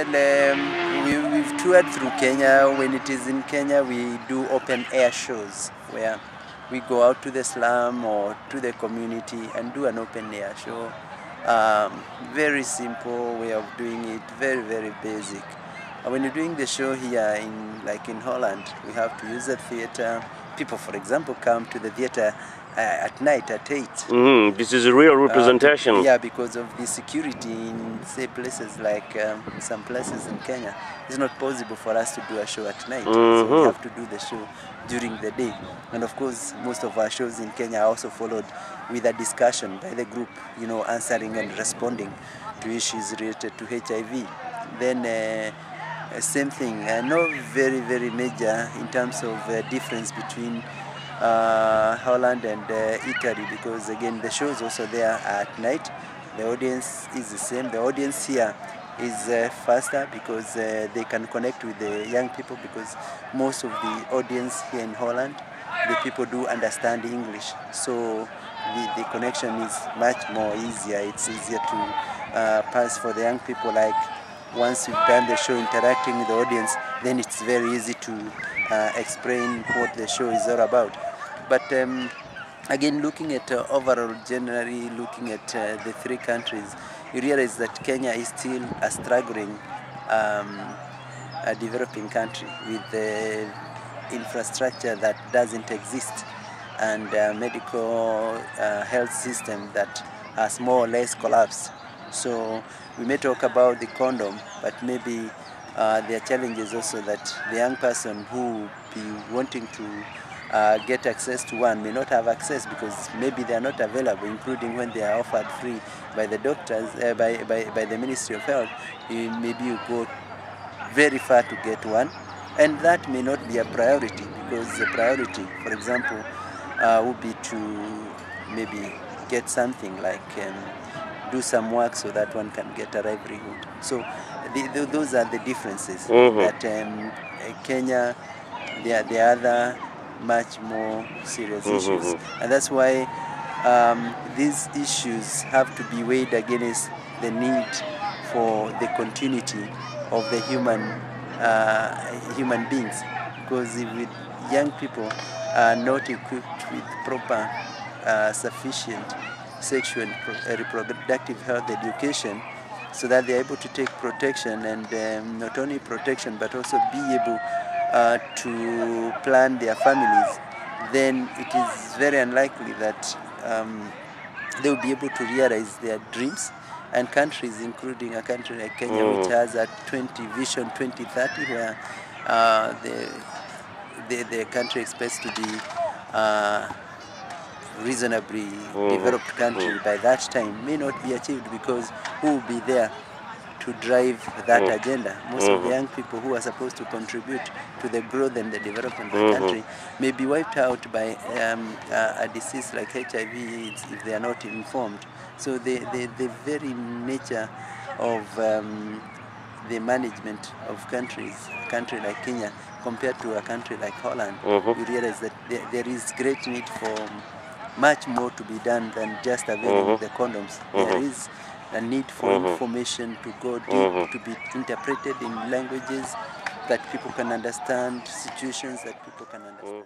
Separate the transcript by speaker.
Speaker 1: We've toured through Kenya. When it is in Kenya, we do open air shows where we go out to the slum or to the community and do an open air show. Very simple way of doing it, very, very basic. When you're doing the show here in Holland, we have to use a theater. People, for example, come to the theater at night at 8.
Speaker 2: This is a real representation.
Speaker 1: Yeah, because of the security in, say, places like some places in Kenya. It's not possible for us to do a show at night. So we have to do the show during the day. And of course, most of our shows in Kenya are also followed with a discussion by the group, answering and responding to issues related to HIV. Then same thing, no very, very major in terms of difference between Holland and Italy, because again the shows also there at night. The audience is the same. The audience here is faster because they can connect with the young people, because most of the audience here in Holland, the people do understand English. So the connection is much more easier. It's easier to pass for the young people. Like once you've done the show interacting with the audience, then it's very easy to explain what the show is all about. But again, looking at overall, generally looking at the three countries, you realize that Kenya is still a struggling, a developing country with the infrastructure that doesn't exist, and medical health system that has more or less collapsed. So we may talk about the condom, but maybe there are challenges also that the young person who be wanting to get access to one may not have access, because maybe they are not available, including when they are offered free by the doctors, by the Ministry of Health. Maybe you go very far to get one, and that may not be a priority, because the priority, for example, would be to maybe get something like do some work so that one can get a livelihood. So those are the differences. That Kenya, the other much more serious issues, and that's why these issues have to be weighed against the need for the continuity of the human beings. Because if young people are not equipped with proper sufficient sexual and reproductive health education, so that they're able to take protection, and not only protection but also be able to plan their families, then it is very unlikely that they will be able to realize their dreams. And countries, including a country like Kenya, which has a Vision 2030, where the country expects to be reasonably developed country by that time, may not be achieved, because who will be there to drive that agenda? Most of the young people who are supposed to contribute to the growth and the development of the country may be wiped out by a disease like HIV if they are not informed. So the very nature of the management of a country like Kenya compared to a country like Holland, we realize that there is great need for much more to be done than just availing the condoms. There is a need for information to go deep, to be interpreted in languages that people can understand, situations that people can understand.